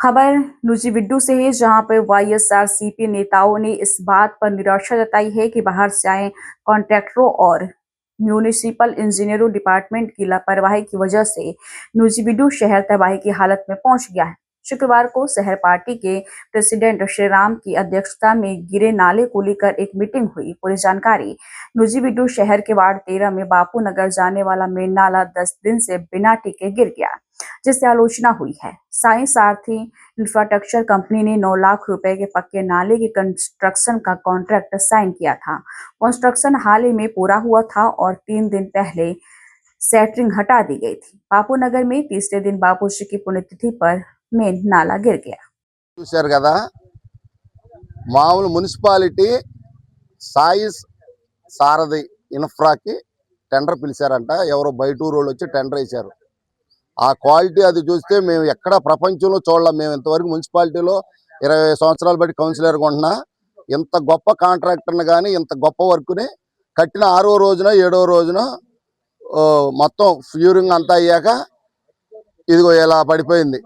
खबर नूजीवीडू से है, जहां पर वाईएसआरसीपी नेताओं ने इस बात पर निराशा जताई है कि बाहर से आए कॉन्ट्रैक्टरों और म्यूनिसिपल इंजीनियरों डिपार्टमेंट की लापरवाही की वजह से नूजीवीडू शहर तबाही की हालत में पहुंच गया है। शुक्रवार को शहर पार्टी के प्रेसिडेंट श्रीराम की अध्यक्षता में गिरे नाले को लेकर एक मीटिंग हुई। पूरी जानकारी। नूजीवीडू शहर के वार्ड 13 में बापू नगर जाने वाला मेन नाला 10 दिन से बिना टिके गिर गया, जिससे आलोचना हुई है। साई सारथी इंफ्रास्ट्रक्चर कंपनी ने 9 लाख रुपए के पक्के नाले के कंस्ट्रक्शन का कॉन्ट्रैक्ट साइन किया था। कंस्ट्रक्शन हाल ही में पूरा हुआ था और 3 दिन पहले सेटरिंग हटा दी गई थी। बापू नगर में तीसरे दिन बापूजी की पुण्यतिथि पर मेन नाला गिर गया। చూశారు కదా, మామూలు మున్సిపాలిటీ సాయి సారథి ఇన్ఫ్రాకి టెండర్ పిలిచారంట. ఎవరో బయట ఊరోళ్ళు వచ్చి టెండర్ వేశారు. ఆ క్వాలిటీ అది చూస్తే మేము ఎక్కడ ప్రపంచంలో చూడలేం. మేము ఇంతవరకు మున్సిపాలిటీలో 20 సంవత్సరాలు బట్టి కౌన్సిలర్గా ఉంటున్నా ఇంత గొప్ప కాంట్రాక్టర్ని కానీ ఇంత గొప్ప వర్క్ని కట్టిన 6వ రోజున 7వ రోజున మొత్తం ఫ్యూరింగ్ అంతా అయ్యాక ఇదిగో ఇలా పడిపోయింది.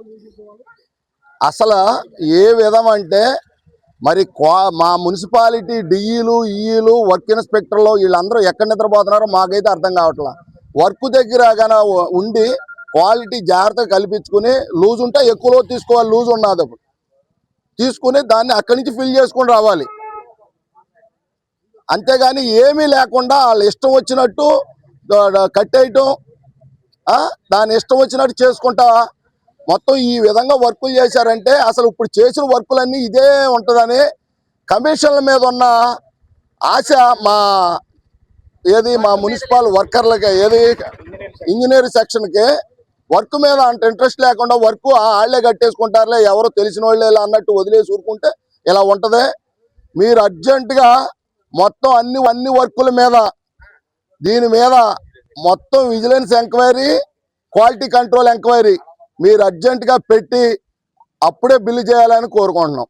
అసలు ఏ విధం అంటే మరి మా మున్సిపాలిటీ డిఈలు ఈఈలు వర్క్ ఇన్స్పెక్టర్లు వీళ్ళందరూ ఎక్కడ నిద్రపోతున్నారో మాకైతే అర్థం కావట్లా. వర్క్ దగ్గర కానీ ఉండి క్వాలిటీ జాగ్రత్తగా కల్పించుకుని లూజ్ ఉంటే ఎక్కువలో తీసుకోవాలి, లూజ్ ఉన్నది తీసుకుని దాన్ని అక్కడి నుంచి ఫిల్ చేసుకుని రావాలి. అంతేగాని ఏమీ లేకుండా వాళ్ళు ఇష్టం వచ్చినట్టు కట్టేయటం, దాని ఇష్టం వచ్చినట్టు చేసుకుంటా మొత్తం ఈ విధంగా వర్కులు చేశారంటే అసలు ఇప్పుడు చేసిన వర్కులన్నీ ఇదే ఉంటుందని కమిషన్ల మీద ఉన్న ఆశ మా మున్సిపల్ వర్కర్లకి ఇంజనీర్ సెక్షన్కి వర్క్ మీద అంత ఇంట్రెస్ట్ లేకుండా వర్క్ వాళ్ళే కట్టేసుకుంటారులే, ఎవరో తెలిసిన వాళ్ళే అన్నట్టు వదిలేసి ఊరుకుంటే ఇలా ఉంటుంది. మీరు అర్జెంటుగా మొత్తం అన్ని వర్కుల మీద దీని మీద మొత్తం vigilance enquiry, quality control enquiry మీరు అర్జెంటుగా పెట్టి అప్పుడే బిల్లు చేయాలని కోరుకుంటున్నాం.